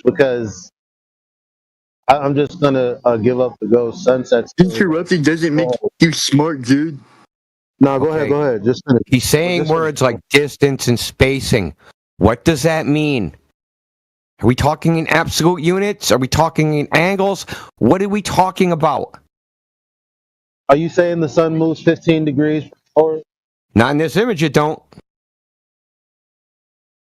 because I'm just gonna give up the ghost. Sunsets. Interrupting doesn't make you smart, dude. No, go ahead. Go ahead. Just finish. He's saying words like distance and spacing. What does that mean? Are we talking in absolute units? Are we talking in angles? What are we talking about? Are you saying the sun moves 15 degrees forward? Not in this image, it don't.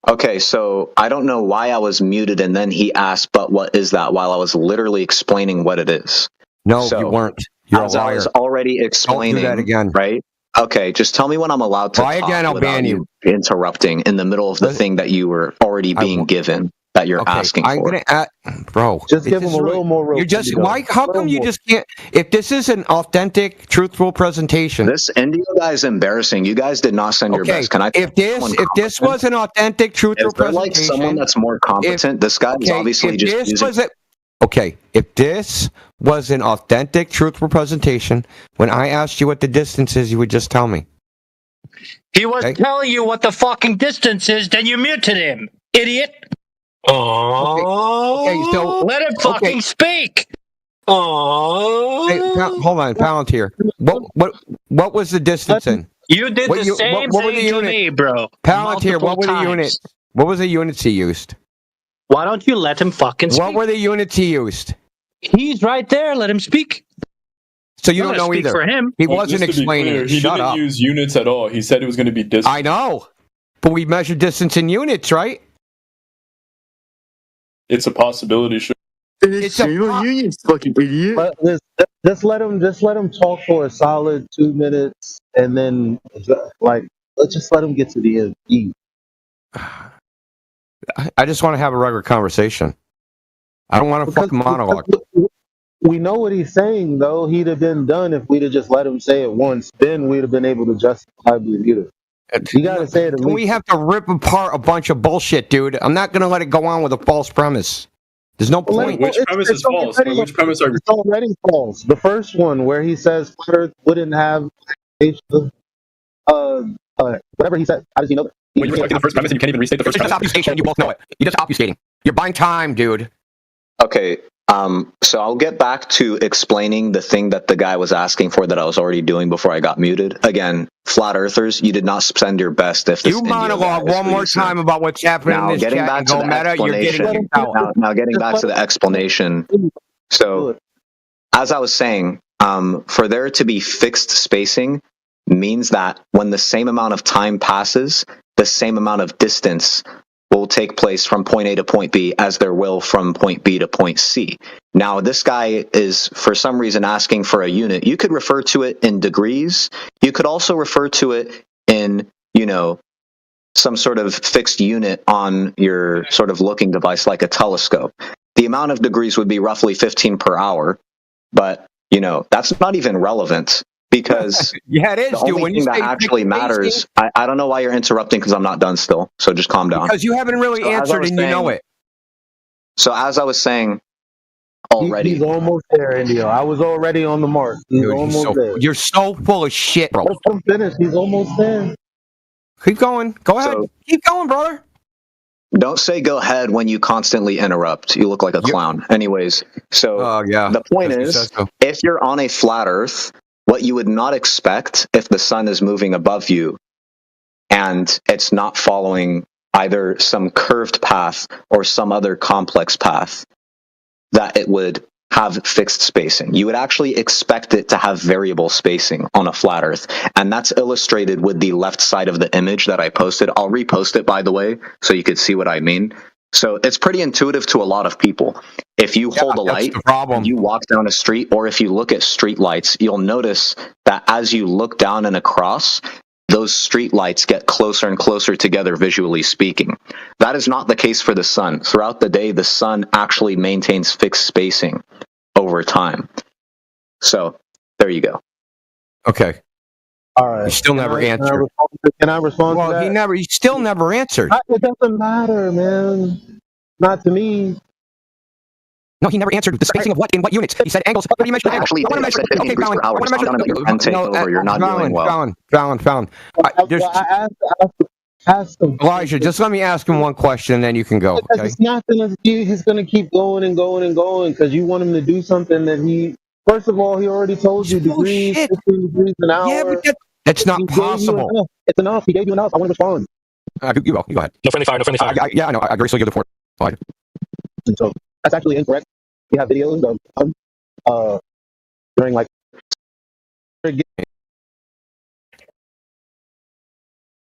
Okay, so I don't know why I was muted and then he asked, but what is that? While I was literally explaining what it is. No, So, you weren't. You're a liar. I was already explaining. Don't do that again. Right? Okay, just tell me when I'm allowed to Try talk again, I'll without ban you. interrupting in the middle of the thing that you were already being given, that you're asking for. I'm gonna, bro. Just give him a little more rope. You just why? How come you just can't? If this is an authentic, truthful presentation, this Indio guy is embarrassing. You guys did not send your best. Can I? If this was an authentic, truthful presentation, like someone that's more competent. This guy is obviously just using. Okay, if this was an authentic, truthful presentation, when I asked you what the distance is, you would just tell me. He was telling you what the fucking distance is, then you muted him, idiot. Oh. Okay, so let him fucking speak. Oh. Hey, hold on, Palantir. What was the distance in? You did the same thing to me, bro. Palantir, what were the units? What was the units he used? Why don't you let him fucking speak? What were the units he used? He's right there. Let him speak. So you don't know either. For him. He wasn't explaining. He didn't use units at all. He said it was going to be distance. I know, but we measure distance in units, right? It's a possibility. Sure. It's a units, fucking idiot. But just let him talk for a solid 2 minutes, and then let's just let him get to the end. I just want to have a regular conversation. I don't want a fucking monologue. We know what he's saying, though. He'd have been done if we'd have just let him say it once. Then we'd have been able to justify being muted. You gotta say it. We have to rip apart a bunch of bullshit, dude. I'm not gonna let it go on with a false premise. There's no point. Which premise is false? Which premise are? It's already false. The first one, where he says Earth wouldn't have whatever he said. How does he know that? When you're the first premise and you can't even restate the first premise. It's just obfuscation. You both know it. You're just obfuscating. You're buying time, dude. Okay. So I'll get back to explaining the thing that the guy was asking for that I was already doing before I got muted. Again, flat earthers, you did not spend your best. If you monologue one more time about what's happening in this getting chat back and to go the meta, you're getting out. Now getting back to the explanation. So, as I was saying, for there to be fixed spacing means that when the same amount of time passes, the same amount of distance will take place from point A to point B as there will from point B to point C. Now, this guy is, for some reason, asking for a unit. You could refer to it in degrees. You could also refer to it in, some sort of fixed unit on your sort of looking device like a telescope. The amount of degrees would be roughly 15 per hour, but, that's not even relevant. Because yeah, it is, the only thing that actually matters, I don't know why you're interrupting because I'm not done still. So just calm down. Because you haven't really answered and you know it. So as I was saying already. He's almost there, Indio. I was already on the mark. He's almost there. You're so full of shit, bro. Let him finish. He's almost there. Keep going. Go ahead. Keep going, brother. Don't say go ahead when you constantly interrupt. You look like a clown. Anyways, so the point is, if you're on a flat earth, what you would not expect if the sun is moving above you and it's not following either some curved path or some other complex path, that it would have fixed spacing. You would actually expect it to have variable spacing on a flat earth. And that's illustrated with the left side of the image that I posted. I'll repost it, by the way, so you could see what I mean. So it's pretty intuitive to a lot of people. If you hold a light, you walk down a street, or if you look at street lights, you'll notice that as you look down and across, those street lights get closer and closer together, visually speaking. That is not the case for the sun. Throughout the day, the sun actually maintains fixed spacing over time. So there you go. Okay. All right. You still never answered. Can I respond to that? He still never answered. It doesn't matter, man. Not to me. No, he never answered the spacing of what in what units. He said angles. What do you measure angles? Actually, I measure. Okay, Fallon. I want to measure. You're not doing well. Fallon. I asked Ask him. Elijah, just let me ask him one question, and then you can go. Because Okay? it's not gonna. He's gonna keep going and going and going because you want him to do something that he. First of all, he already told you degrees, Bullshit. 15 degrees an Yeah, hour. but that's not He gave you possible. enough. It's enough. He gave you enough. I want to respond. You go. You go ahead. No friendly fire. No friendly fire. Yeah, I know. I gracefully give the floor. Elijah. And so that's actually incorrect. We have videos of during like.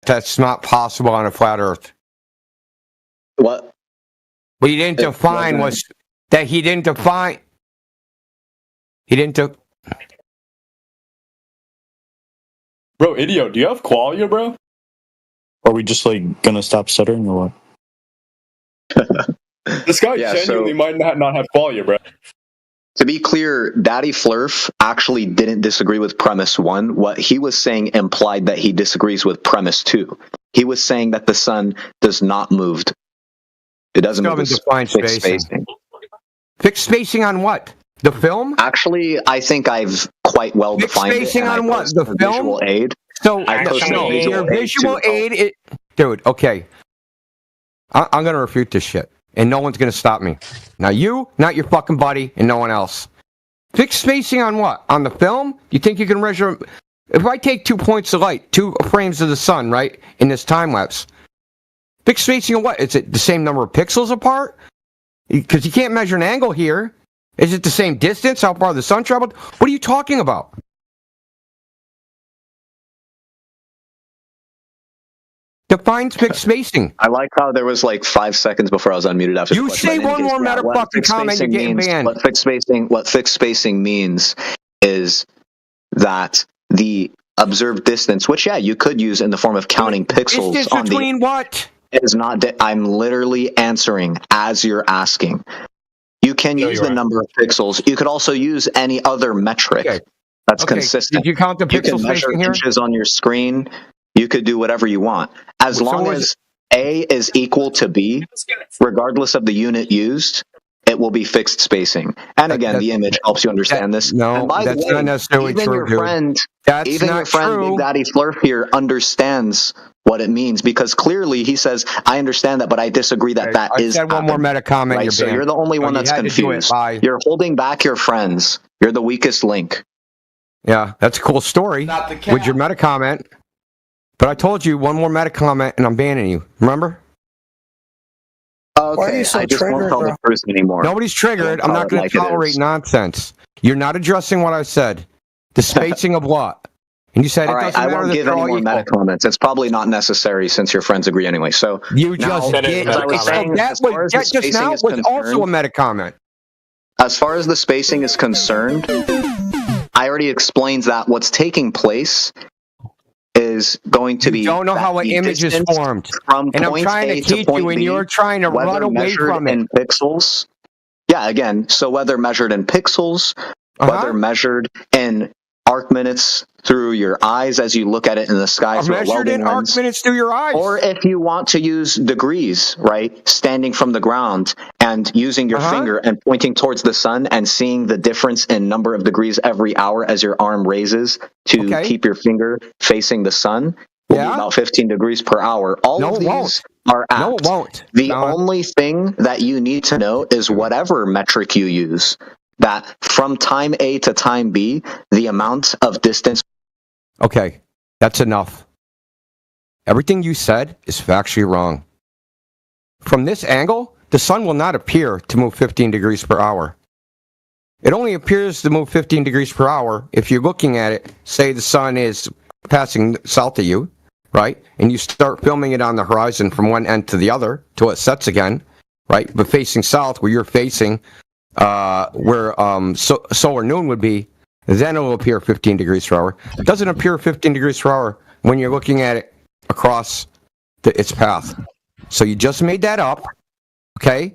That's not possible on a flat Earth. What? What he didn't define was that he didn't define. He didn't. Bro, Indio, do you have qualia, bro? Are we just like gonna stop stuttering or what? This guy Yeah, genuinely so- might not have qualia, bro. To be clear, Daddy Flurf actually didn't disagree with premise 1. What he was saying implied that he disagrees with premise 2. He was saying that the sun does not move. It doesn't move with Define fixed spacing. spacing. Fixed spacing on what? The film? Actually, I think I've quite well Fixed defined spacing it. And on I what? posted The a film? visual aid. So I posted a visual your aid visual to aid, dude. Okay, I'm gonna refute this shit, and no one's gonna stop me. Now you, not your fucking buddy, and no one else. Fixed spacing on what? On the film? You think you can measure? If I take 2 points of light, 2 frames of the sun, right, in this time lapse, fixed spacing on what? Is it the same number of pixels apart? Because you can't measure an angle here. Is it the same distance? How far the sun traveled? What are you talking about? Define fixed spacing. I like how there was like 5 seconds before I was unmuted after. You the question. say one more What motherfucking fixed comment, you're spacing getting means- banned. What fixed spacing means is that the observed distance, which you could use in the form of counting pixels Distance on the. between what? Is not. I'm literally answering as you're asking. You can use the number of pixels. You could also use any other metric that's consistent. Did you count the You pixel can measure spacing here? inches on your screen. You could do whatever you want. As long as A is equal to B, regardless of the unit used, it will be fixed spacing. And again, the image helps you understand this. No, and by that's the way, not necessarily even true, your dude. friend, That's even not your friend true. Big Daddy Flurf here understands what it means, because clearly he says, I understand that, but I disagree that that I is said one more meta comment. right? You're So banned. you're the only one you that's had to do it. confused. Bye. You're holding back your friends. You're the weakest link. Yeah, that's a cool story with your meta comment. But I told you one more meta comment and I'm banning you. Remember? Okay, Why are you so I just won't triggered, call bro? the person anymore. Nobody's triggered. Don't I'm call not it going like to it tolerate is. nonsense. You're not addressing what I said. The spacing of what? And you said All it right, doesn't I matter won't that give they're any all more equal. meta comments. It's probably not necessary since your friends agree anyway. So You now, just That is did. a as I was meta saying, comment. that as far as the just spacing now is was also a concerned, meta comment. as far as the spacing is concerned, I already explained that what's taking place is going to be. You don't know that how an the image is distance formed. from And I'm point trying A to teach point you, and B, you're trying to whether run away measured from it. in pixels. Yeah, again, so whether measured in pixels, whether measured in arc minutes through your eyes as you look at it in the sky through a Measured welding in arc lens, minutes through your eyes. or if you want to use degrees, right, standing from the ground and using your finger and pointing towards the sun and seeing the difference in number of degrees every hour as your arm raises to keep your finger facing the sun, will be about 15 degrees per hour. All of these are apt. No, it won't. The only thing that you need to know is whatever metric you use, that from time A to time B, the amount of distance. Okay, that's enough. Everything you said is factually wrong. From this angle, the sun will not appear to move 15 degrees per hour. It only appears to move 15 degrees per hour if you're looking at it, say the sun is passing south of you, right? And you start filming it on the horizon from one end to the other till it sets again, right? But facing south, where you're facing, where solar noon would be, then it will appear 15 degrees per hour. It doesn't appear 15 degrees per hour when you're looking at it across its path. So you just made that up, okay?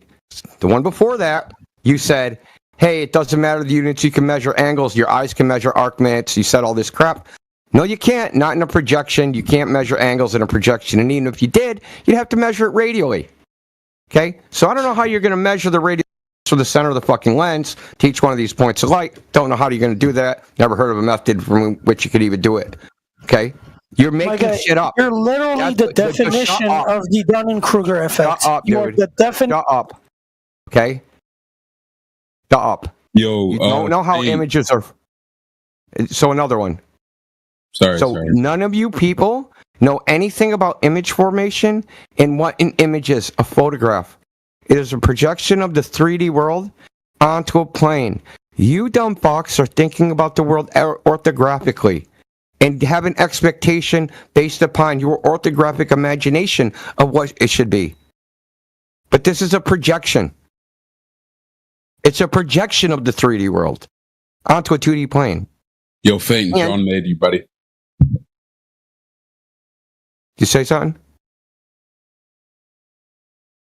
The one before that, you said, hey, it doesn't matter the units, you can measure angles, your eyes can measure arc minutes, you said all this crap. No, you can't. Not in a projection. You can't measure angles in a projection. And even if you did, you'd have to measure it radially. Okay? So I don't know how you're going to measure the radius from the center of the fucking lens to each one of these points of light. Don't know how you're going to do that. Never heard of a method from which you could even do it. Okay? You're making shit up. You're literally the definition of the Dunning-Kruger effect. Shut up, you dude. Are the Shut up. Okay? Shut up. Yo, you don't know how images are. So another one. Sorry. None of you people know anything about image formation and what an image is. A photograph. It is a projection of the 3D world onto a plane. You dumb fucks are thinking about the world orthographically and have an expectation based upon your orthographic imagination of what it should be. But this is a projection. It's a projection of the 3D world onto a 2D plane. Yo, Fate, John made you, buddy. Did you say something?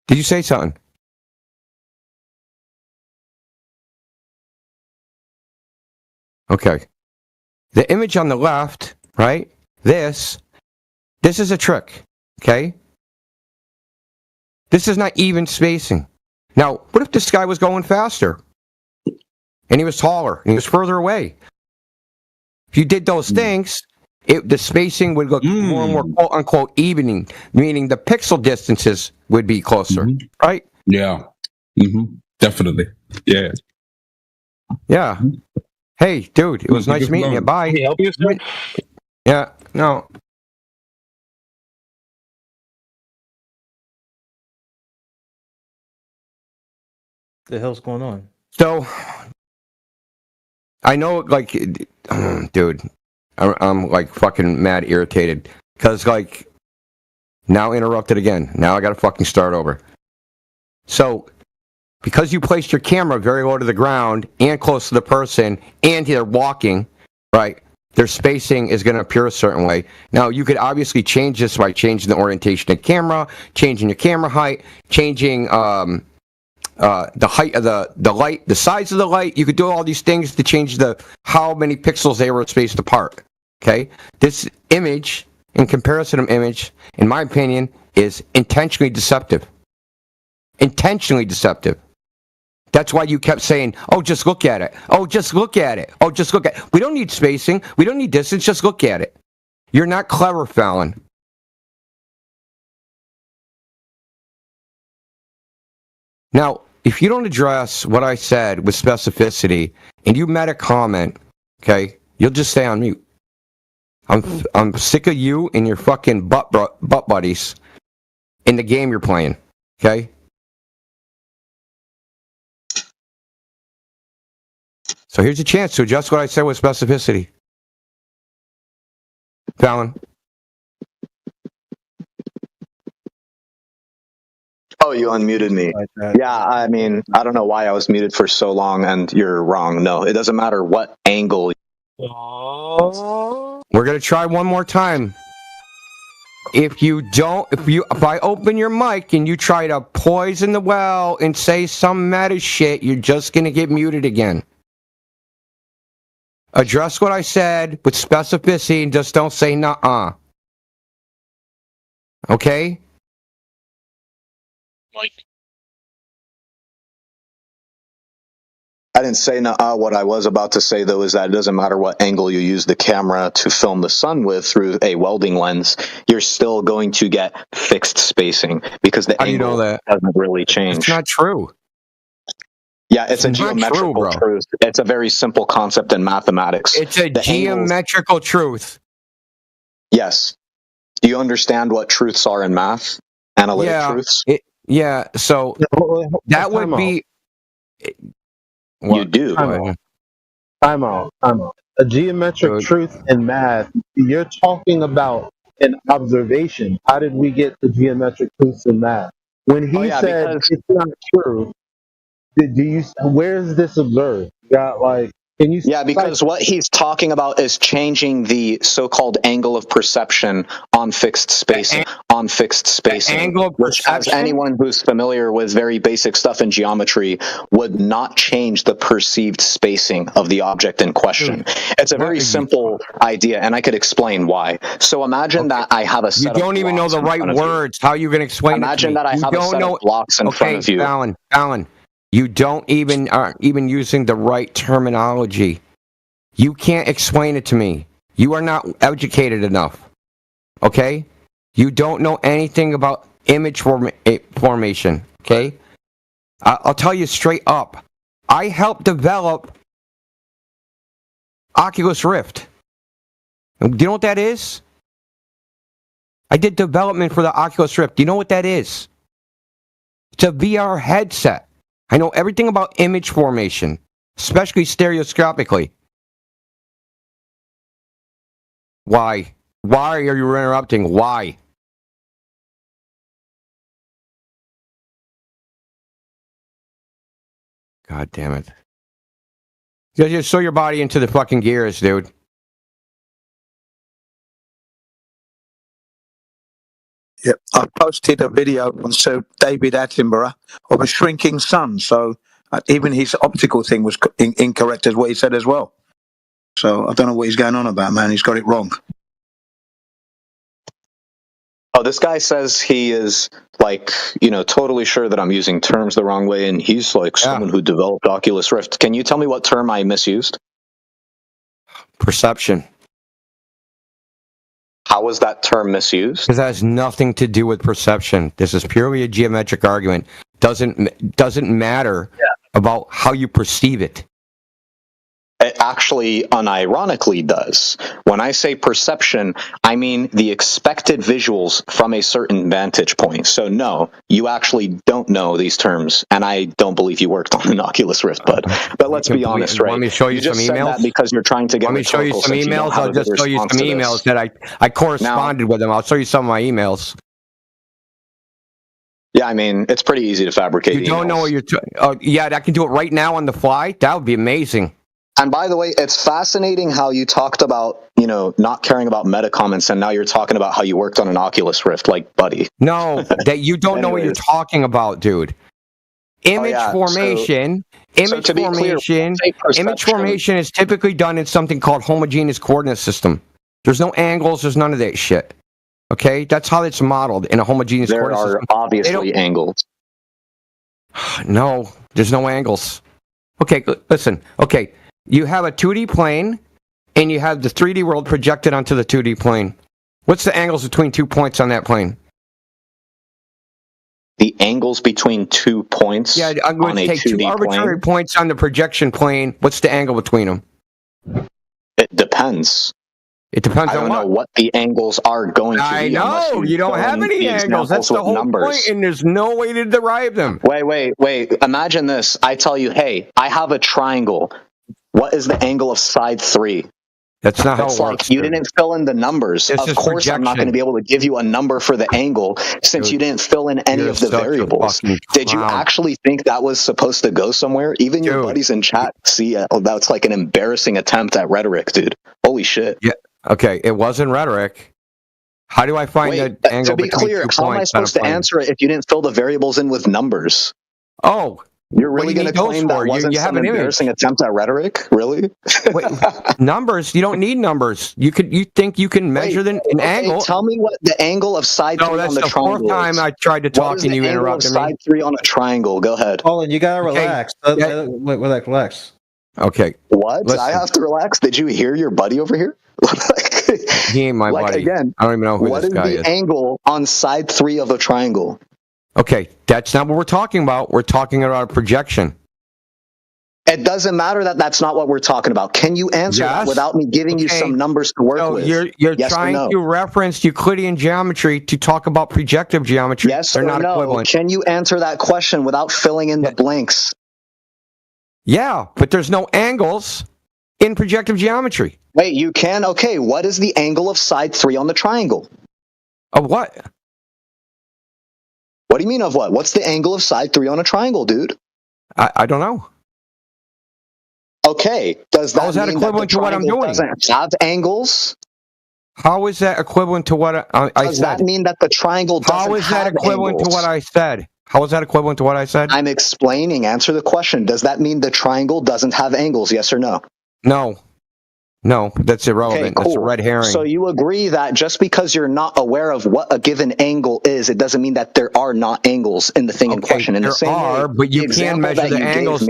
Did you say something? Okay. The image on the left, right? This is a trick, okay? This is not even spacing. Now, what if this guy was going faster? And he was taller, and he was further away? If you did those things, the spacing would look more and more quote-unquote evening, meaning the pixel distances would be closer, right? Yeah. Definitely. Yeah. Yeah. Hey, dude, it was nice meeting you. Bye. Can we help you, sir? Yeah, no. The hell's going on? So, I know, like, dude, I'm like fucking mad irritated because, like, now interrupted again. Now I gotta fucking start over. So, because you placed your camera very low to the ground and close to the person and they're walking, right, their spacing is going to appear a certain way. Now, you could obviously change this by changing the orientation of the camera, changing your camera height, changing the height of the light, the size of the light. You could do all these things to change how many pixels they were spaced apart. Okay? This image, in comparison of image, in my opinion, is intentionally deceptive. Intentionally deceptive. That's why you kept saying, oh, just look at it. Oh, just look at it. Oh, just look at it. We don't need spacing. We don't need distance. Just look at it. You're not clever, Fallon. Now, if you don't address what I said with specificity and you met a comment, okay, you'll just stay on mute. I'm sick of you and your fucking butt buddies in the game you're playing, okay? So here's a chance to adjust what I said with specificity. Fallon. Oh, you unmuted me. Yeah, I mean, I don't know why I was muted for so long, and you're wrong. No, it doesn't matter what angle. We're gonna try one more time. If I open your mic and you try to poison the well and say some meta shit, you're just gonna get muted again. Address what I said with specificity and just don't say nuh-uh. Okay? Mike. I didn't say nuh-uh. What I was about to say, though, is that it doesn't matter what angle you use the camera to film the sun with through a welding lens, you're still going to get fixed spacing because the angle doesn't really change. It's not true. Yeah, it's a geometrical truth. It's a very simple concept in mathematics. It's a geometrical truth. Yes. Do you understand what truths are in math? Analytic truths? So that would be... You do. Time out. A geometric truth in math, you're talking about an observation. How did we get the geometric truths in math? When he said it's not true, where is this observed? Because what he's talking about is changing the so-called angle of perception on fixed spacing. Angle of which, as anyone who's familiar with very basic stuff in geometry, would not change the perceived spacing of the object in question. It's a very simple idea, and I could explain why. So imagine that I have a set of blocks. You don't even know the right words. How are you going to explain it to me? Imagine that I have a set of blocks in front of you. Alan. You aren't even using the right terminology. You can't explain it to me. You are not educated enough. Okay? You don't know anything about image formation. Okay? I'll tell you straight up. I helped develop Oculus Rift. Do you know what that is? I did development for the Oculus Rift. Do you know what that is? It's a VR headset. I know everything about image formation, especially stereoscopically. Why? Why are you interrupting? Why? God damn it. You just show your body into the fucking gears, dude. Yep, I posted a video on Sir David Attenborough of a shrinking sun, so even his optical thing was incorrect as what he said as well. So I don't know what he's going on about, man. He's got it wrong. Oh, this guy says he is totally sure that I'm using terms the wrong way, and he's like someone who developed Oculus Rift. Can you tell me what term I misused? Perception. How was that term misused? Because that has nothing to do with perception. This is purely a geometric argument. Doesn't matter about how you perceive it. It actually unironically does. When I say perception, I mean the expected visuals from a certain vantage point. So no, you actually don't know these terms, and I don't believe you worked on an Oculus Rift, bud. But let's be honest, right? Want me to show you just some said emails? That because you're trying to get. Want me to show you some emails? I'll just show you some emails that I corresponded with them. I'll show you some of my emails. Yeah, I mean, it's pretty easy to fabricate. You don't know what you're. Yeah, I can do it right now on the fly. That would be amazing. And by the way, it's fascinating how you talked about, not caring about meta comments, and now you're talking about how you worked on an Oculus Rift, like, buddy. No, that you don't know what you're talking about, dude. Image formation. Image formation is typically done in something called homogeneous coordinate system. There's no angles. There's none of that shit. Okay, that's how it's modeled in a homogeneous coordinate system. There are obviously angles. No, there's no angles. Okay, listen. Okay. You have a 2D plane, and you have the 3D world projected onto the 2D plane. What's the angles between 2 points on that plane? The angles between 2 points. Yeah, I'm going to take 2 arbitrary points on the projection plane. What's the angle between them? It depends. It depends on what? I don't know what the angles are going to be. I know. You don't have any angles. That's the whole point, and there's no way to derive them. Wait. Imagine this. I tell you, hey, I have a triangle. What is the angle of side 3? That's not how it works. You didn't fill in the numbers. Of course, projection. I'm not going to be able to give you a number for the angle since you didn't fill in any of the variables. Did you actually think that was supposed to go somewhere? Even your buddies in chat see it. Oh, that's like an embarrassing attempt at rhetoric, dude. Holy shit. Yeah. Okay, it wasn't rhetoric. How do I find the angle between 2 points? To be clear, how am I supposed to answer it if you didn't fill the variables in with numbers? Oh. You're really going to claim that wasn't some embarrassing attempt at rhetoric? Really? Wait, numbers? You don't need numbers. You think you can measure an angle? Tell me what the angle of side 3 on the triangle is. No, that's the fourth time I tried to talk and you interrupted me. Side 3 on a triangle. Go ahead. Colin, you gotta relax. Relax. Okay. What? I have to relax? Did you hear your buddy over here? He ain't my buddy. Again, I don't even know who this guy is. What is the angle on side 3 of a triangle? Okay, that's not what we're talking about. We're talking about a projection. It doesn't matter that that's not what we're talking about. Can you answer that without me giving you some numbers to work with? You're trying to reference Euclidean geometry to talk about projective geometry. Yes or no? Equivalent. Can you answer that question without filling in the blanks? Yeah, but there's no angles in projective geometry. Wait, you can? Okay, what is the angle of side 3 on the triangle? Of what? What do you mean of what? What's the angle of side 3 on a triangle, dude? I don't know. Okay, does that mean equivalent to what I'm doing? Doesn't have angles? How is that equivalent to what I said? Does that mean that the triangle doesn't have angles? How is that equivalent to what I said? How is that equivalent to what I said? I'm explaining. Answer the question. Does that mean the triangle doesn't have angles? Yes or no? No. No, that's irrelevant. Okay, cool. That's a red herring. So you agree that just because you're not aware of what a given angle is, it doesn't mean that there are not angles in the thing in question. In the same way, but you can measure the angles.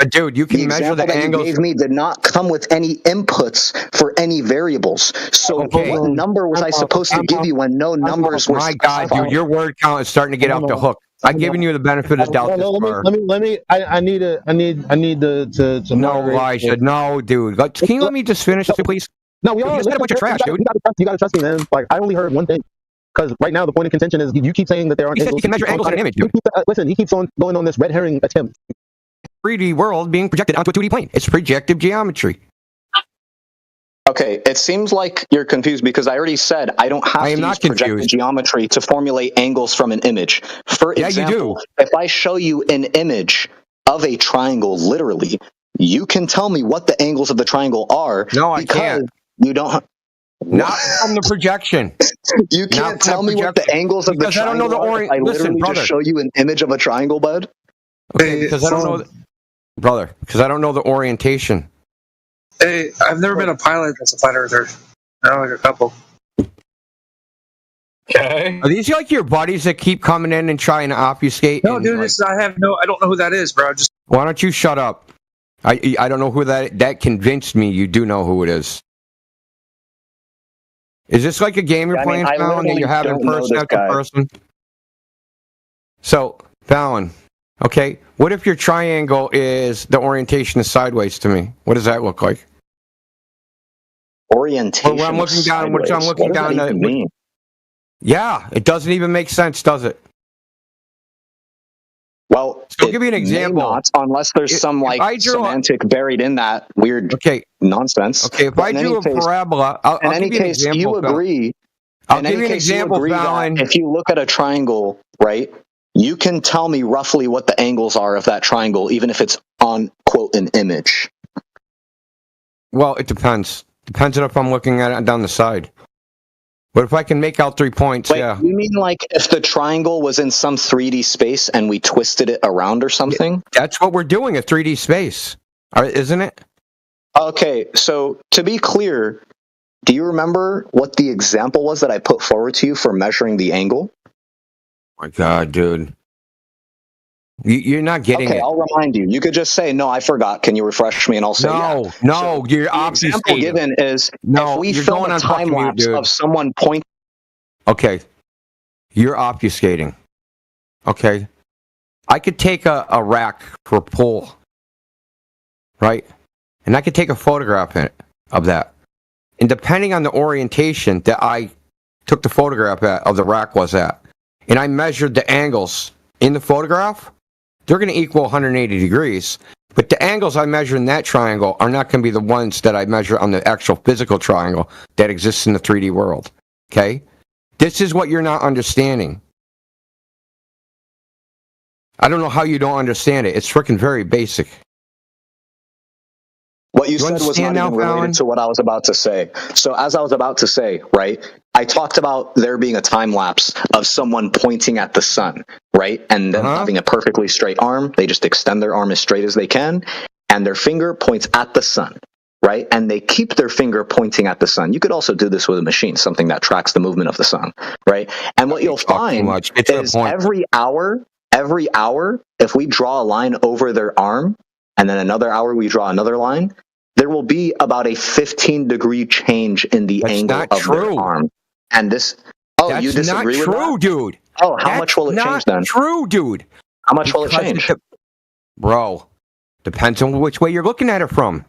Dude, you can measure the angles. You gave me did not come with any inputs for any variables. So what number was I supposed to give you when no numbers were? My God, dude, your word count is starting to get off the hook. I've given you the benefit of the doubt. Let me. I need to. No, Elijah. No, dude. Can you let me just finish, please? No, we all. You got a bunch of trash, dude. You gotta trust me, man. Like, I only heard one thing. Because right now the point of contention is you keep saying that there aren't angles. You can measure angles in an image, dude. Listen, he keeps on going on this red herring attempt. 3D world being projected onto a 2D plane. It's projective geometry. Okay, it seems like you're confused because I already said I don't have to use projected geometry to formulate angles from an image. For example, if I show you an image of a triangle, literally, you can tell me what the angles of the triangle are. No, I can't. You don't. Not from the projection. You can't tell me what the angles of the triangle are. I literally just show you an image of a triangle, bud. Okay, because I don't know, brother. Because I don't know the orientation. Hey, I've never been a pilot that's a flat earther. I know like a couple. Okay. Are these like your buddies that keep coming in and trying to obfuscate? No, dude, I don't know who that is, bro. Why don't you shut up? I don't know who that convinced me you do know who it is. Is this like a game you're playing, Fallon, that you're having person after person? So, Fallon, okay, what if your triangle is, the orientation is sideways to me? What does that look like? Orientation. Well, I'm looking down. Yeah, it doesn't even make sense, does it? Well, so I'll give you an example. Not, unless there's some semantic buried in that weird nonsense. Okay, if I drew a parabola, I'll give you an example. You agree. I'll give you an example, Fallon. If you look at a triangle, right, you can tell me roughly what the angles are of that triangle, even if it's on, quote, an image. Well, it depends. Depends on if I'm looking at it down the side. But if I can make out 3 points, yeah. You mean like if the triangle was in some 3D space and we twisted it around or something? That's what we're doing, a 3D space, isn't it? Okay, so to be clear, do you remember what the example was that I put forward to you for measuring the angle? My God, dude. You're not getting it. Okay, I'll remind you. You could just say, no, I forgot. Can you refresh me? And I'll say, No, you're obfuscating. The example given is if we film a time lapse of someone pointing. Okay, you're obfuscating. Okay, I could take a rack for a pool, right? And I could take a photograph of that. And depending on the orientation that I took the photograph of the rack was at, and I measured the angles in the photograph, they're going to equal 180 degrees. But the angles I measure in that triangle are not going to be the ones that I measure on the actual physical triangle that exists in the 3D world. Okay? This is what you're not understanding. I don't know how you don't understand it. It's freaking very basic. What you said was not even related to what I was about to say. So as I was about to say, right, I talked about there being a time lapse of someone pointing at the sun, right, and then having a perfectly straight arm. They just extend their arm as straight as they can, and their finger points at the sun, right, and they keep their finger pointing at the sun. You could also do this with a machine, something that tracks the movement of the sun, right, and what you'll find is every hour, if we draw a line over their arm, and then another hour we draw another line, there will be about a 15-degree change in the angle of their arm. And this, you disagree with that? That's not true, dude. Oh, how much will it change then? That's not true, dude. How much will it change? Bro, depends on which way you're looking at it from.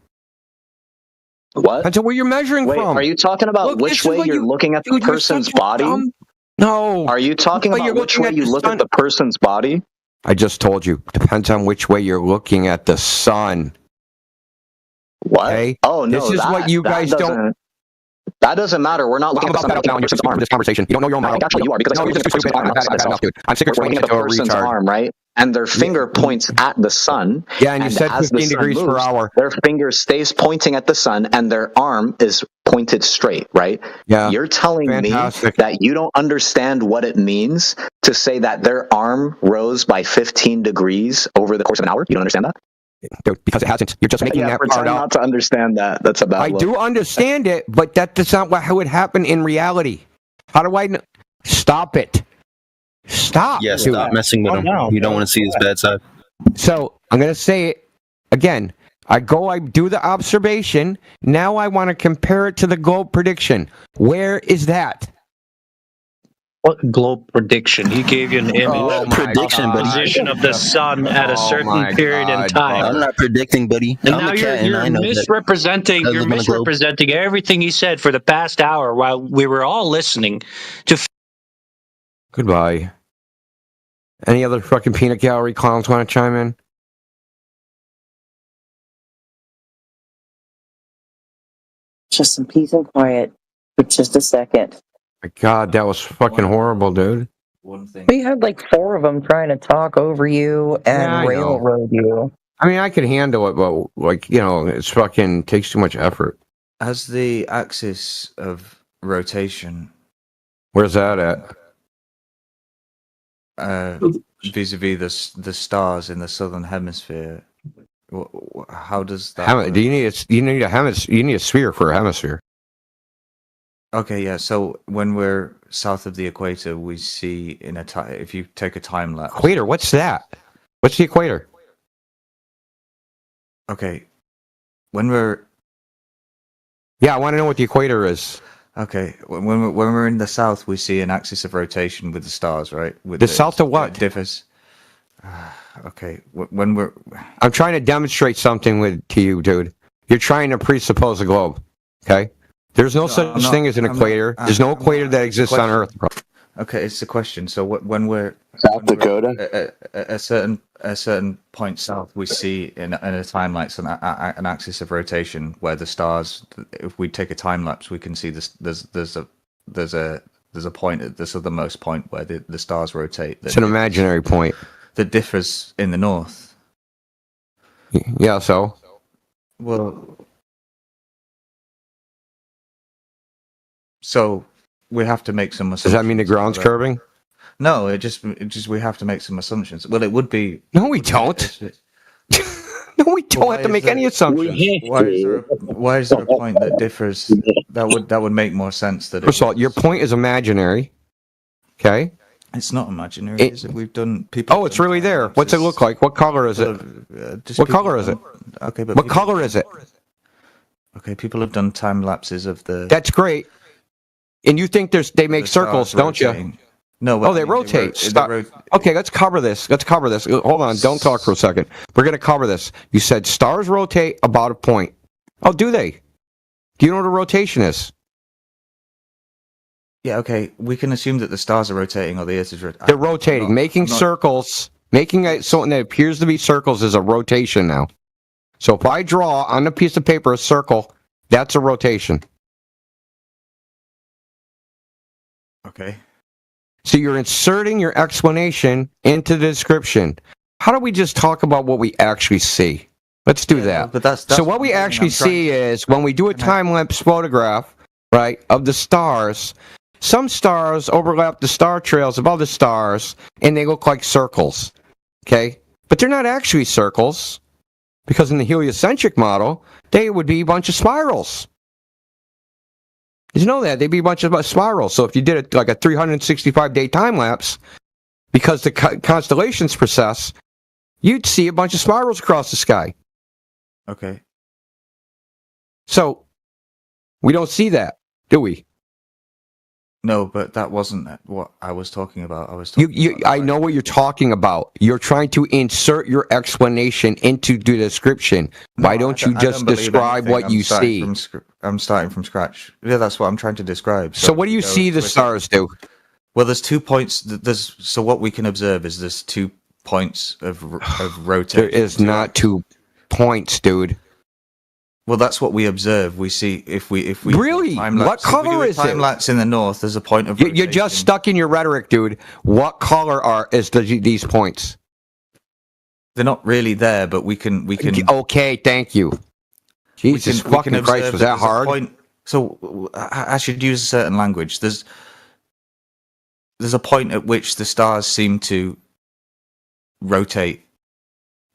What? Depends on where you're measuring from. Are you talking about which way you're looking at the person's body? No. Are you talking about which way you look at the person's body? I just told you. Depends on which way you're looking at the sun. What? Okay? Oh, no. This is what you guys don't. That doesn't matter. We're not looking at this conversation. You don't know your own mind. Actually, you are, because you're just stupid. I'm sick of looking at the person's arm, right? And their finger points at the sun. Yeah, and you said 15 degrees per hour. Their finger stays pointing at the sun, and their arm is pointed straight, right? Yeah. You're telling me that you don't understand what it means to say that their arm rose by 15 degrees over the course of an hour? You don't understand that? Because it hasn't. You're just making that part pretend out. not to understand that. That's a bad I look. do understand it, but that's not how it would happen in reality. How do I know? Stop it. Stop. Yeah, stop messing with him. You don't want to see his bad side. So I'm going to say it again. I do the observation. Now I want to compare it to the globe prediction. Where is that? What globe prediction? He gave you an image prediction, buddy. position of the sun at a certain period in time. I'm not predicting, buddy. And I'm now a cat, you're and I know misrepresenting. that. You're misrepresenting everything he said for the past hour while we were all listening to. Goodbye. Any other fucking peanut gallery clowns want to chime in? Just some peace and quiet for just a second. My God, that was fucking horrible, dude. We had like 4 of them trying to talk over you and railroad you. I mean, I could handle it, but like, it's fucking takes too much effort. As the axis of rotation. Where's that at? Vis-a-vis the stars in the southern hemisphere. How does that? You need a sphere for a hemisphere. Okay, yeah. So when we're south of the equator, we see if you take a time lapse. Equator, what's that? What's the equator? Okay, when we're. Yeah, I want to know what the equator is. Okay, when we're in the south, we see an axis of rotation with the stars, right? With the south of what? Differs. Okay, when we're. I'm trying to demonstrate something to you, dude. You're trying to presuppose a globe. Okay. There's no such thing as an equator. There's no equator that exists on Earth, bro. Okay, it's a question. So when we're South Dakota, at a certain point south, we see in a time lapse an axis of rotation where the stars. If we take a time lapse, we can see this. There's a point at the southernmost point where the stars rotate. It's an imaginary point that differs in the north. Yeah. So. Well. So we have to make some assumptions. Does that mean the ground's curving? No, it just we have to make some assumptions. Well, it would be. No, we don't. No, we don't have to make any assumptions. Why is there a point that differs? That would make more sense. First of all, your point is imaginary. Okay. It's not imaginary, is it? We've done people. Oh, it's really there. What's it look like? What color is it? What color is it? Okay, but what color is it? Okay, people have done time lapses of the. That's great. And you think they make circles, don't you? No. They rotate. Okay, let's cover this. Hold on. Don't talk for a second. We're going to cover this. You said stars rotate about a point. Oh, do they? Do you know what a rotation is? Yeah, okay. We can assume that the stars are rotating or the Earth is rotating. They're rotating. Making circles, making something that appears to be circles is a rotation now. So if I draw on a piece of paper a circle, that's a rotation. Okay. So you're inserting your explanation into the description. How do we just talk about what we actually see? Let's do that. But that's so what we actually see is when we do a time-lapse photograph, right, of the stars, some stars overlap the star trails of other stars, and they look like circles, okay? But they're not actually circles, because in the heliocentric model, they would be a bunch of spirals. Did you know that? They'd be a bunch of spirals. So if you did it like a 365-day time lapse, because the constellations process, you'd see a bunch of spirals across the sky. Okay. So we don't see that, do we? No, but that wasn't what I was talking about. I know what you're talking about. You're trying to insert your explanation into the description. Why don't you just describe what you see? I'm starting from scratch. Yeah, that's what I'm trying to describe. So what do you see the stars do? Well, there's 2 points. So what we can observe is there's 2 points of rotation. There is not 2 points, dude. Well, that's what we observe. We see if we really. What color is it? Time lapse in the north. There's a point of. You're just stuck in your rhetoric, dude. What color is these points? They're not really there, but we can. Okay, thank you. Jesus fucking Christ, was that hard? So I should use a certain language. There's a point at which the stars seem to rotate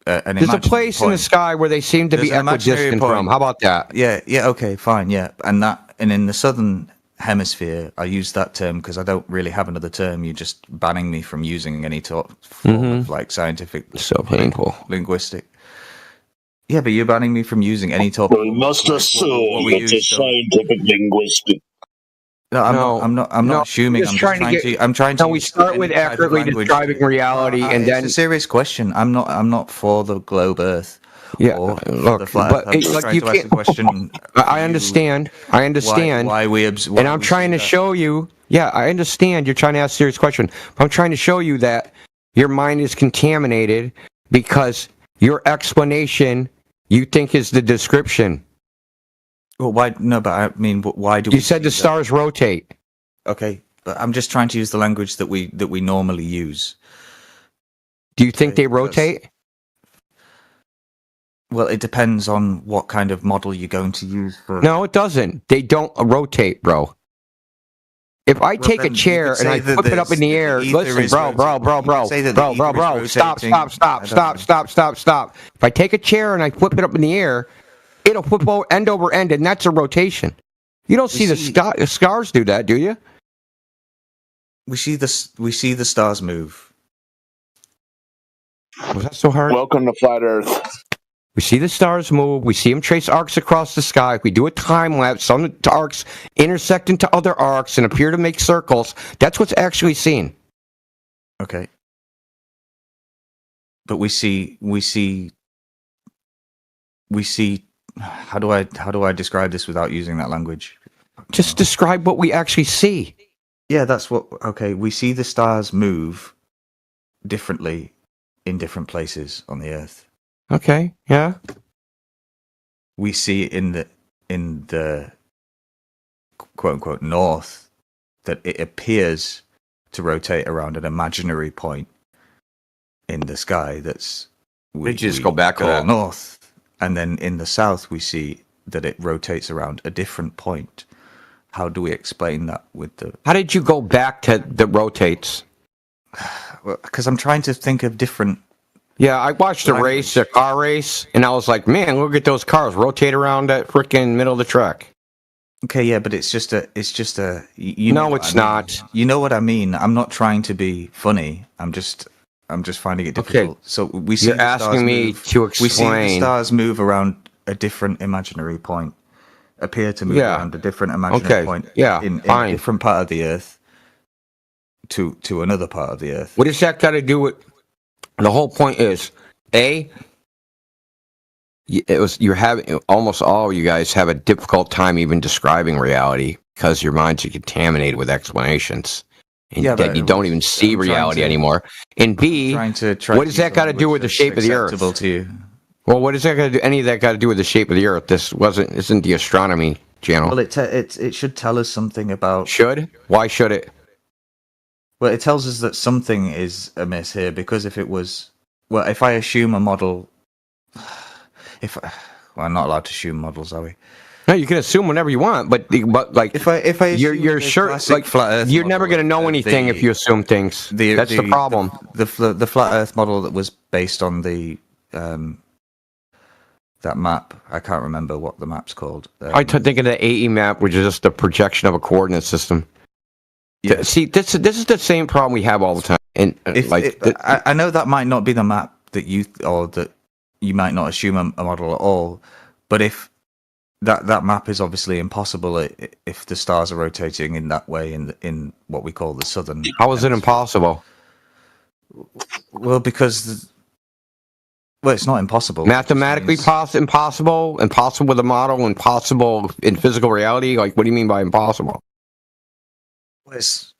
There's a place in the sky where they seem to be equidistant from. How about that? Yeah, okay, fine, yeah. And in the southern hemisphere, I use that term because I don't really have another term. You're just banning me from using any form of like scientific, so painful linguistic. Yeah, but you're banning me from using any topic. We must assume it's a scientific linguistic. No, I'm not assuming. I'm trying to. No, we start with accurately describing reality, and then it's a serious question. I'm not for the globe Earth. Yeah, look, the flat Earth. Look, you can't. Question, I understand. Why we and I'm trying to show you. Yeah, I understand. You're trying to ask a serious question. But I'm trying to show you that your mind is contaminated because your explanation you think is the description. Well, why? No, but I mean, why do you said the stars rotate? Okay, but I'm just trying to use the language that we normally use. Do you think they rotate? Well, it depends on what kind of model you're going to use for. No, it doesn't. They don't rotate, bro. If I take a chair and I flip it up in the air, listen, bro, stop. If I take a chair and I flip it up in the air, it'll flip end over end, and that's a rotation. You don't see the stars do that, do you? We see the stars move. Was that so hard? Welcome to Flat Earth. We see the stars move. We see them trace arcs across the sky. If we do a time lapse, some arcs intersect into other arcs and appear to make circles. That's what's actually seen. Okay. But we see. How do I describe this without using that language? Just describe what we actually see. Yeah, that's what. Okay, we see the stars move differently in different places on the Earth. Okay, yeah. We see in the quote unquote north that it appears to rotate around an imaginary point in the sky. That's we just go back to that north. And then in the south, we see that it rotates around a different point. How do we explain that with the... How did you go back to the rotates? Well, because I'm trying to think of different... Yeah, I watched a car race, and I was like, man, look at those cars rotate around that freaking middle of the track. Okay, yeah, but it's just a... No, it's not. You know what I mean? I'm not trying to be funny. I'm just finding it difficult. Okay. So we see You're asking me to explain. We see the stars move around a different imaginary point, appear to move around a different imaginary point in a different part of the Earth to another part of the Earth. What does that got to do with... The whole point is, you're having... Almost all of you guys have a difficult time even describing reality because your minds are contaminated with explanations. And that you don't even see reality anymore. And B, what does that got to do with the shape of the Earth? To you. Well, what does that got to do? Any of that got to do with the shape of the Earth? This isn't the astronomy channel. Well, it should tell us something about. Should? Why should it? Well, it tells us that something is amiss here because if I assume a model, I'm not allowed to assume models, are we? No, you can assume whatever you want, but like if I you're sure like flat Earth you're never going to know anything if you assume things. That's the problem. The flat Earth model that was based on the that map. I can't remember what the map's called. I think of the AE map, which is just a projection of a coordinate system. Yeah. See, this is the same problem we have all the time. And I know that might not be the map that you might not assume a model at all, but if that map is obviously impossible if the stars are rotating in that way in what we call the southern. How is it impossible? Well, because it's not impossible. Mathematically impossible with a model, impossible in physical reality. Like, what do you mean by impossible? Because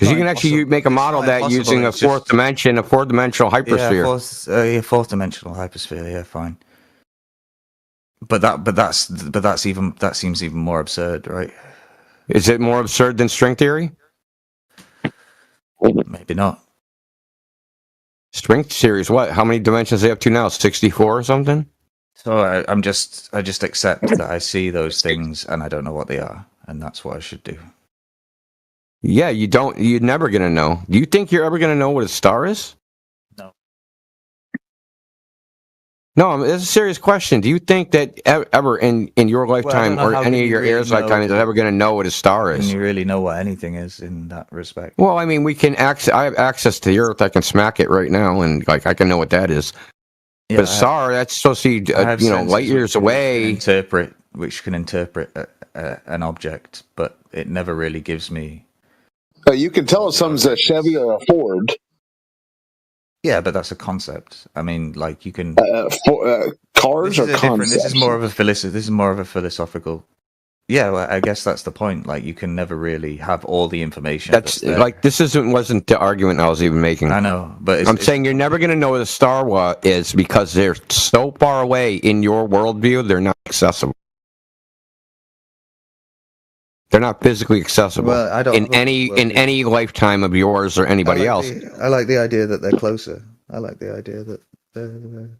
you can actually make a model that using a fourth dimensional hypersphere. Yeah, fourth dimensional hypersphere. Yeah, fine. But that seems even more absurd, right? Is it more absurd than string theory? Maybe not. String theory is what? How many dimensions they have to now? 64 or something? So I just accept that I see those things and I don't know what they are, and that's what I should do. Yeah, you're never gonna know. Do you think you're ever gonna know what a star is? No. No, it's a serious question. Do you think that ever in your lifetime or any of your heirs' lifetime is ever going to know what a star is? Can you really know what anything is in that respect? Well, I mean, I have access to the Earth. I can smack it right now, and like I can know what that is. Yeah, but a star, that's supposed to be light years away. Which can interpret an object, but it never really gives me. You can tell if something's a Chevy or a Ford. Yeah, but that's a concept. I mean, like you can cars or concepts. This is more of a philosophical. Yeah, well, I guess that's the point. Like you can never really have all the information. That's like this wasn't the argument I was even making. I know, but I'm saying you're never going to know what a star is because they're so far away in your worldview. They're not accessible. They're not physically accessible. Well, I don't in any lifetime of yours or anybody else. I like the idea that they're closer. I like the idea that they're.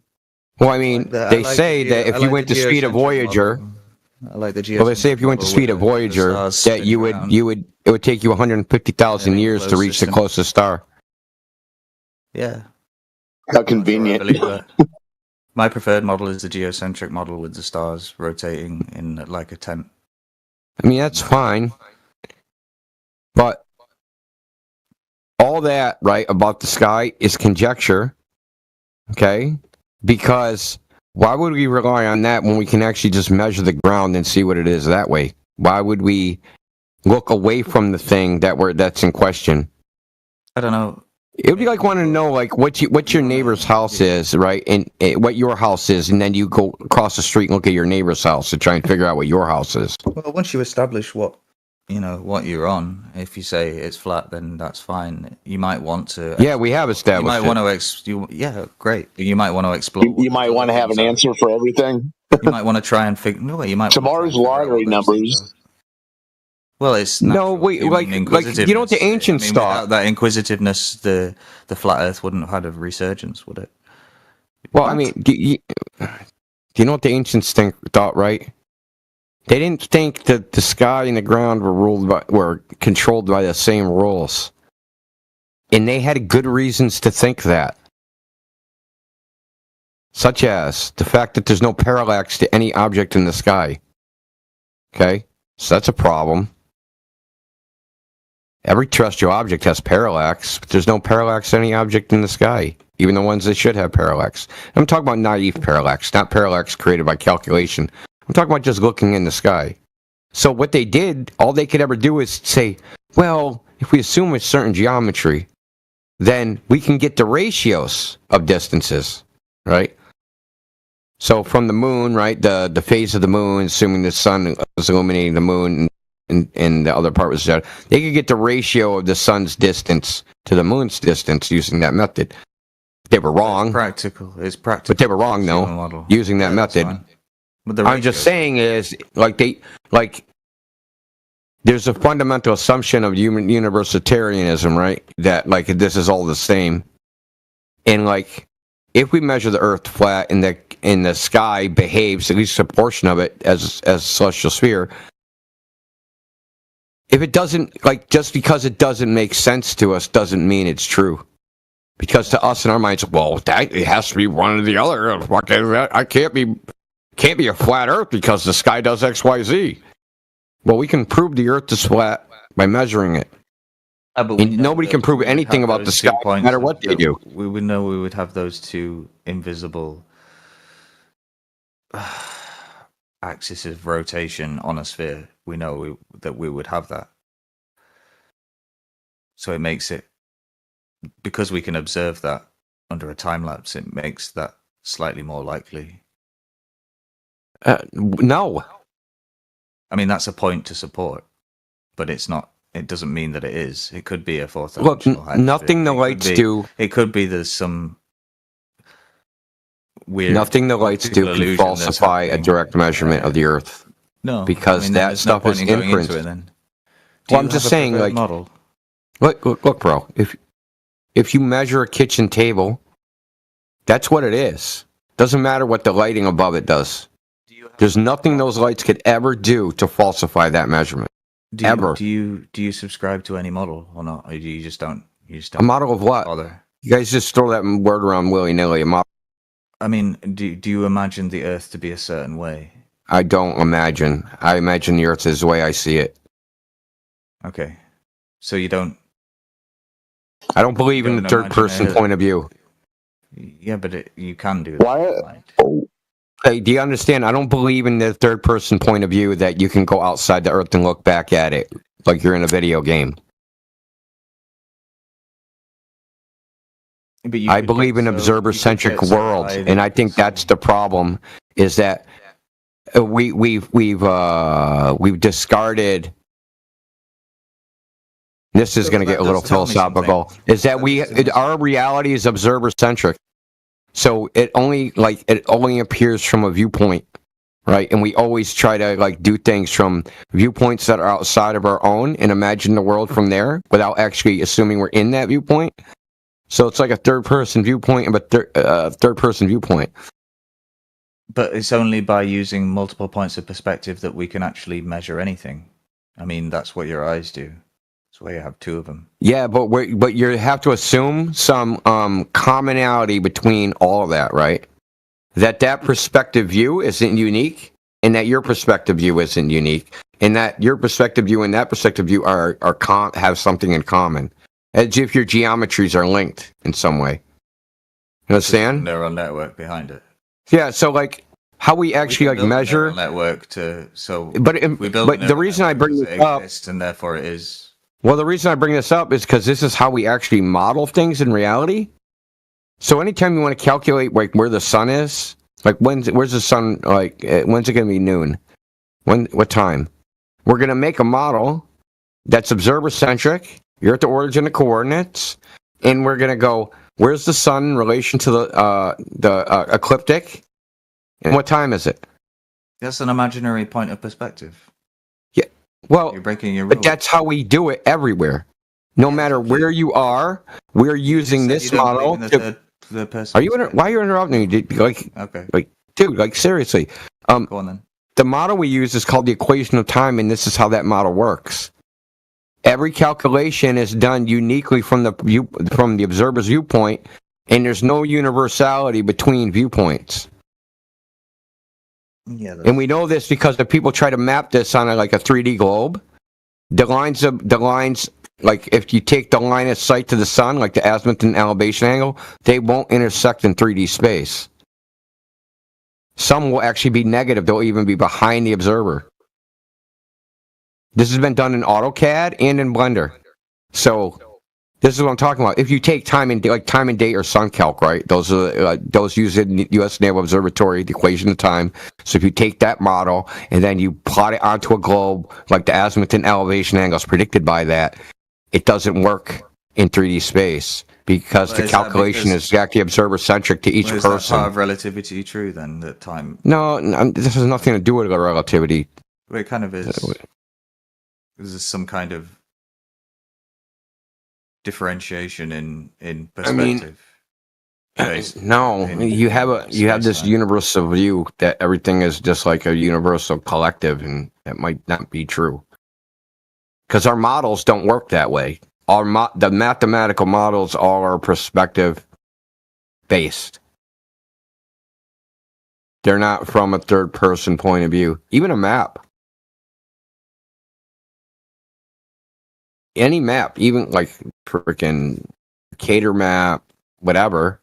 Well, I mean, they say that if you went to speed of Voyager. I like the Well, they say if you went to speed of Voyager, that it would take you 150,000 years to reach the closest star. Yeah. How convenient. My preferred model is the geocentric model with the stars rotating in like a tent. I mean, that's fine. But all that, right, about the sky is conjecture. Okay? Because why would we rely on that when we can actually just measure the ground and see what it is that way? Why would we look away from the thing that's in question? I don't know. It would be like wanting to know like what your neighbor's house is, right? And what your house is, and then you go across the street and look at your neighbor's house to try and figure out what your house is. Well, once you establish what you're on, if you say it's flat, then that's fine. You might want to. Yeah, we have established. You might want to. Yeah, great. You might want to explore. You might want to have an answer for everything. You might want to try and figure. No, you might. Tomorrow's lottery numbers. Well, it's no, wait, like you know, the ancient stuff. That inquisitiveness, the flat Earth wouldn't have had a resurgence, would it? Well, I mean, do you know what the ancients thought, right? They didn't think that the sky and the ground were controlled by the same rules, and they had good reasons to think that, such as the fact that there's no parallax to any object in the sky. Okay, so that's a problem. Every terrestrial object has parallax, but there's no parallax to any object in the sky, even the ones that should have parallax. I'm talking about naive parallax, not parallax created by calculation. I'm talking about just looking in the sky. So what they did, all they could ever do is say, well, if we assume a certain geometry, then we can get the ratios of distances, right? So from the moon, right, the phase of the moon, assuming the sun was illuminating the moon, and the other part was shadow, they could get the ratio of the sun's distance to the moon's distance using that method. They were wrong. It's practical. But they were wrong, though, using that method. I'm just saying is, there's a fundamental assumption of human universalitarianism, right? That, like, this is all the same. And, like, if we measure the Earth flat and the sky behaves, at least a portion of it, as a celestial sphere, if it doesn't, like, just because it doesn't make sense to us doesn't mean it's true. Because to us in our minds, well, it has to be one or the other. I can't be a flat Earth because the sky does X, Y, Z. Well, we can prove the Earth is flat by measuring it. And nobody can prove anything about the sky, no matter what they do. We would know we would have those two invisible axis of rotation on a sphere. We know that we would have that. So it makes it, because we can observe that under a time lapse, it makes that slightly more likely. No. I mean, that's a point to support, but it's not. It doesn't mean that it is. It could be a fourth. Look, nothing the lights do. It could be there's some weird. Nothing the lights do can falsify a direct meashment of the Earth. No, because that stuff is inference. Well, I'm just saying, like, model? Look, bro. If you measure a kitchen table, that's what it is. Doesn't matter what the lighting above it does. There's nothing those lights could ever do to falsify that measurement. Ever. Do you subscribe to any model or not? Or you just don't? A model of what? Bother? You guys just throw that word around willy-nilly. A model. I mean, do you imagine the Earth to be a certain way? I don't imagine. I imagine the Earth is the way I see it. Okay. So you don't... I don't believe in the third-person point of view. Yeah, but you can do that. Why? Hey, do you understand? I don't believe in the third-person point of view that you can go outside the Earth and look back at it like you're in a video game. I believe in an observer-centric world, and I think that's the problem. Is that we've discarded. This is going to get a little philosophical. Is that our reality is observer-centric, so it only appears from a viewpoint, right? And we always try to do things from viewpoints that are outside of our own and imagine the world from there without actually assuming we're in that viewpoint. So it's like a third-person viewpoint and a third-person viewpoint. But it's only by using multiple points of perspective that we can actually measure anything. I mean, that's what your eyes do. That's why you have two of them. Yeah, but you have to assume some commonality between all of that, right? That perspective view isn't unique, and that your perspective view isn't unique, and that your perspective view and that perspective view have something in common. As if your geometries are linked in some way. You understand? Neural network behind it. Yeah, so how we actually measure neural network But the reason I bring this up, and therefore it is. Well, the reason I bring this up is because this is how we actually model things in reality. So anytime you want to calculate where the sun is, where's the sun? When's it going to be noon? What time? We're going to make a model that's observer centric. You're at the origin of coordinates, and we're gonna go. Where's the sun in relation to the ecliptic? And what time is it? That's an imaginary point of perspective. Yeah. Well, you're breaking your rules. But that's how we do it everywhere. No matter where you are, we're using this model. Why are you interrupting me? Okay. Dude, seriously. Go on then. The model we use is called the equation of time, and this is how that model works. Every calculation is done uniquely from the observer's viewpoint, and there's no universality between viewpoints. Yeah, and we know this because the people try to map this on a 3D globe. The lines, if you take the line of sight to the sun, like the azimuth and elevation angle, they won't intersect in 3D space. Some will actually be negative; they'll even be behind the observer. This has been done in AutoCAD and in Blender. So this is what I'm talking about. If you take time and date or SunCalc, right? Those use in the U.S. Naval Observatory, the equation of time. So if you take that model and then you plot it onto a globe, like the azimuth and elevation angles predicted by that, it doesn't work in 3D space because the calculation is exactly observer-centric to each person. Is that part of relativity true then, that time? No, this has nothing to do with relativity. Well, it kind of is. There's some kind of differentiation in perspective. You have this universal view that everything is just like a universal collective, and that might not be true. Because our models don't work that way. The mathematical models are perspective based. They're not from a third person point of view. Even a map. Any map, even freaking Cater map, whatever,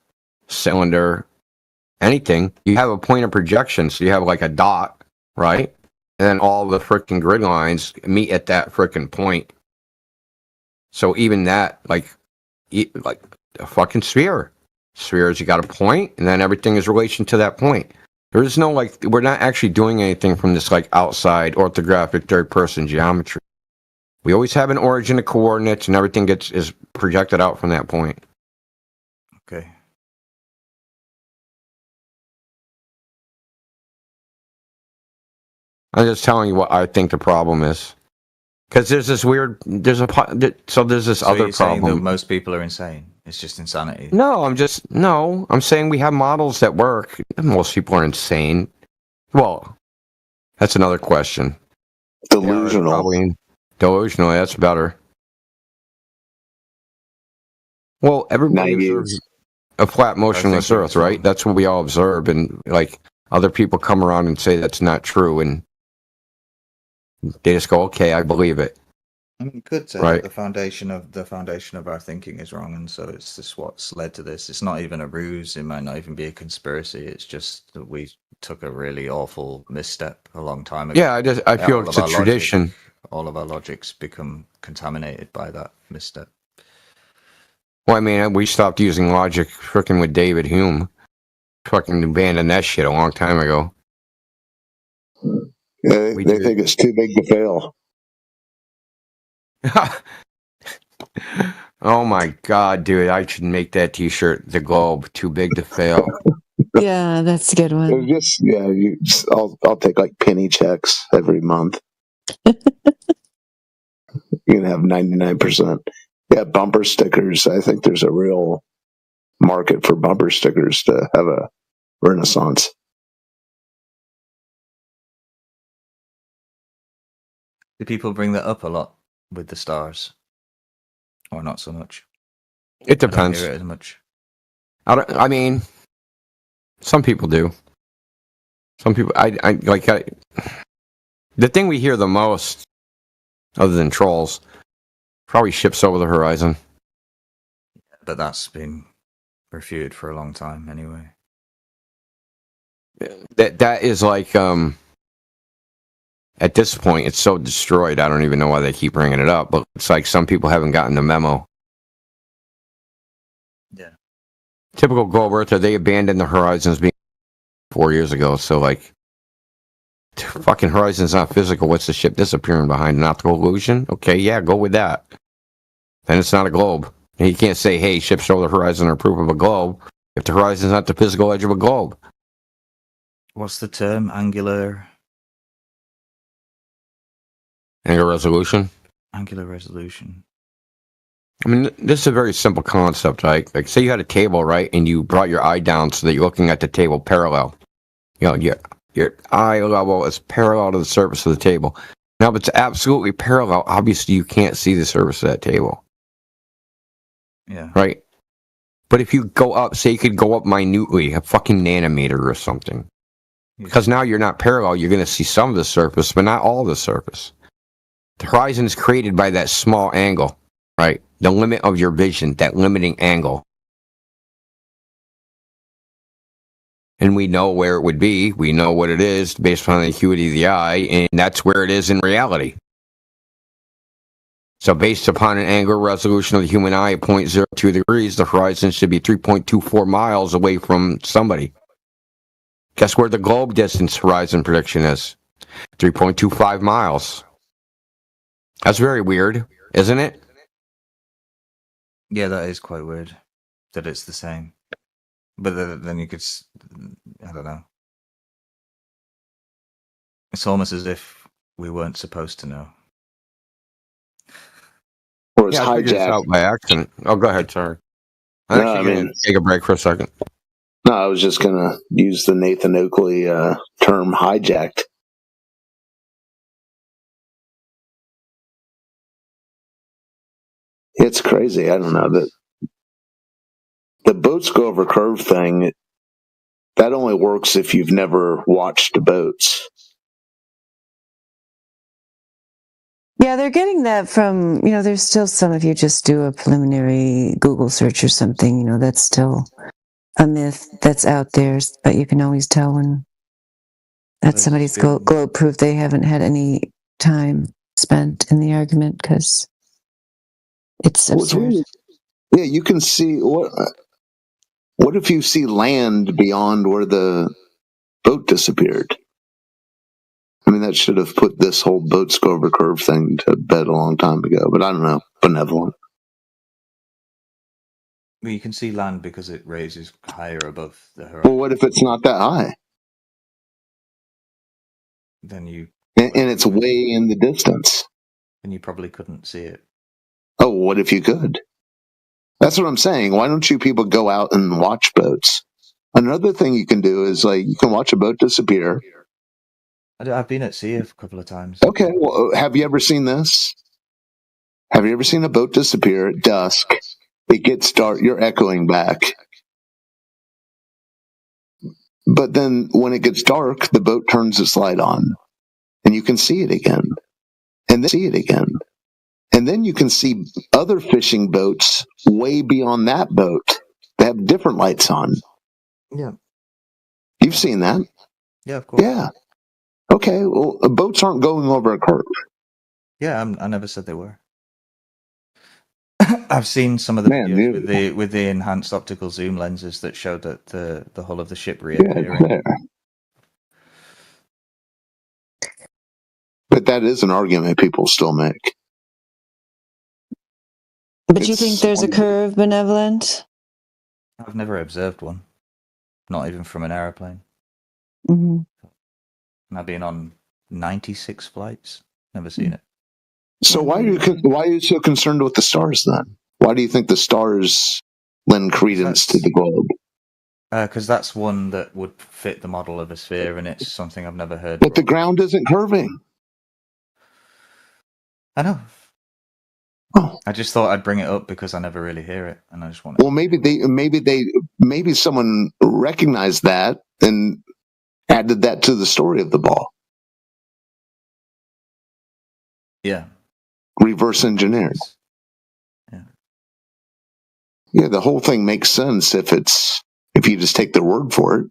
cylinder, anything, you have a point of projection. So you have a dot, right? And then all the freaking grid lines meet at that freaking point. So even that, a fucking sphere. Spheres, you got a point, and then everything is relation to that point. There is no we're not actually doing anything from this outside orthographic third person geometry. We always have an origin of coordinates, and everything is projected out from that point. Okay. I'm just telling you what I think the problem is. Because there's this other You're problem. Saying that most people are insane. It's just insanity. No, I'm saying we have models that work. Most people are insane. Well, that's another question. Delusional. Delusional, that's better. Well, everybody a flat, motionless Earth, right? That's what we all observe, and like other people come around and say that's not true, and they just go, "Okay, I believe it." I mean, you could say that the foundation of our thinking is wrong, and so it's just what's led to this. It's not even a ruse. It might not even be a conspiracy. It's just that we took a really awful misstep a long time ago. Yeah, I feel it's a tradition. All of our logics become contaminated by that misstep. Well, I mean, we stopped using logic freaking with David Hume. Fucking abandoned that shit a long time ago. Yeah, they think it's too big to fail. Oh my god, dude! I should make that T-shirt. The Globe, too big to fail. Yeah, that's a good one. I'll take like penny checks every month. You can have 99%. Yeah, bumper stickers. I think there's a real market for bumper stickers to have a renaissance. Do people bring that up a lot with the stars, or not so much? It depends. I don't hear it as much. I mean, some people do. Some people, the thing we hear the most, other than trolls, probably ships over the horizon. But that's been refuted for a long time, anyway. That is like, at this point, it's so destroyed. I don't even know why they keep bringing it up. But it's like some people haven't gotten the memo. Yeah. Typical globe earther, they abandoned the horizons being 4 years ago. So like, fucking horizon's not physical. What's the ship disappearing behind? An optical illusion? Okay, yeah, go with that. Then it's not a globe. And you can't say, hey, ships over the horizon are proof of a globe if the horizon's not the physical edge of a globe. What's the term? Angular resolution? Angular resolution. I mean, this is a very simple concept, right? Like, say you had a table, right, and you brought your eye down so that you're looking at the table parallel. You know, your eye level is parallel to the surface of the table. Now, if it's absolutely parallel, obviously you can't see the surface of that table. Yeah. Right? But if you go up, say you could go up minutely, a fucking nanometer or something. Because now you're not parallel, you're going to see some of the surface, but not all of the surface. The horizon is created by that small angle, right? The limit of your vision, that limiting angle. And we know where it would be. We know what it is based on the acuity of the eye, and that's where it is in reality. So based upon an angular resolution of the human eye at 0.02 degrees, the horizon should be 3.24 miles away from somebody. Guess where the globe distance horizon prediction is? 3.25 miles. That's very weird, isn't it? Yeah, that is quite weird that it's the same. But then you could, I don't know. It's almost as if we weren't supposed to know. Or it's I figured this out by accident. Oh, go ahead, sorry. I'm actually going to take a break for a second. No, I was just going to use the Nathan Oakley term hijacked. It's crazy. I don't know. The boats go over curve thing, that only works if you've never watched boats. Yeah, they're getting that from, there's still some, if you just do a preliminary Google search or something, that's still a myth that's out there, but you can always tell when that's somebody's globe proof they haven't had any time spent in the argument because it's absurd. Yeah, you can see what if you see land beyond where the boat disappeared? I mean, that should have put this whole boats go over curve thing to bed a long time ago, but I don't know. Benevolent. Well, you can see land because it raises higher above the horizon. Well, what if it's not that high? Then you... And it's way in the distance. And you probably couldn't see it. Oh, what if you could? That's what I'm saying. Why don't you people go out and watch boats? Another thing you can do is, like, you can watch a boat disappear. I've been at sea a couple of times. Okay, well, have you ever seen this? Have you ever seen a boat disappear at dusk? It gets dark. You're echoing back. but then when it gets dark, the boat turns its light on, and you can see it again, and then you can see other fishing boats way beyond that boat that have different lights on. Yeah. You've seen that? Yeah, of course. Yeah. Okay, well, boats aren't going over a curve. Yeah, I never said they were. I've seen some of the videos with the enhanced optical zoom lenses that show that the hull of the ship reappearing. Yeah, but that is an argument people still make. But you think there's a curve, Benevolent? I've never observed one, not even from an aeroplane. Mm-hmm. And I've been on 96 flights, never seen it. So why are you so concerned with the stars then? Why do you think the stars lend credence to the globe? Because that's one that would fit the model of a sphere, and it's something I've never heard. But the ground isn't curving. I know. Oh. I just thought I'd bring it up because I never really hear it, and I just want. Well, maybe someone recognized that and added that to the story of the ball. Yeah. Reverse engineered. Yeah, the whole thing makes sense if you just take their word for it.